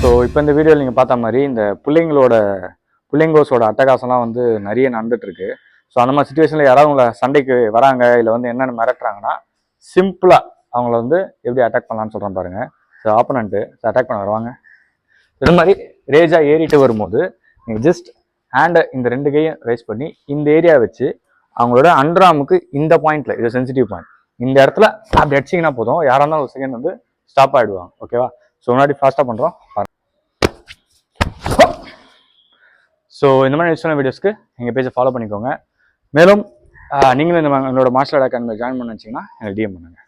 So இப்போ இந்த வீடியோவில் நீங்கள் பார்த்த மாதிரி இந்த புள்ளைங்கோஸோட அட்டகாசம்லாம் வந்து நிறைய நடந்துட்டுருக்கு. ஸோ அந்த மாதிரி சுச்சுவேஷனில் யாராவது உங்களை சண்டைக்கு வராங்க இல்லை வந்து என்னென்ன மிரட்டுறாங்கன்னா சிம்பிளாக அவங்கள வந்து எப்படி அட்டாக் பண்ணலான்னு சொல்கிறேன் பாருங்கள். ஸோ ஆப்பனண்ட்டு அட்டாக் பண்ண வருவாங்க. இது மாதிரி ரேஜாக ஏறிட்டு வரும்போது நீங்கள் ஜஸ்ட் ஹேண்டை இந்த 2 கையும் ரைஸ் பண்ணி இந்த ஏரியா வச்சு அவங்களோட அண்டர்ஆர்முக்கு இந்த பாயிண்ட்டில், இது சென்சிட்டிவ் பாயிண்ட், இந்த இடத்துல அப்படி அடிச்சிங்கன்னா போதும், யாராக இருந்தாலும் ஒரு செகண்ட் வந்து ஸ்டாப் ஆகிடுவாங்க. ஓகேவா? ஸோ முன்னாடி ஃபாஸ்ட்டாக பண்ணுறோம். ஸோ இந்த மாதிரி இன்ஸ்டாகிராம் வீடியோஸ்க்கு எங்கள் பேஜை ஃபாலோ பண்ணிக்கோங்க. மேலும் நீங்களும் இந்த என்னோட மார்ஷல் ஆர்ட் அகாடமியில் ஜாயின் பண்ண வச்சிங்கன்னா எனக்கு டிஎம் பண்ணுங்கள்.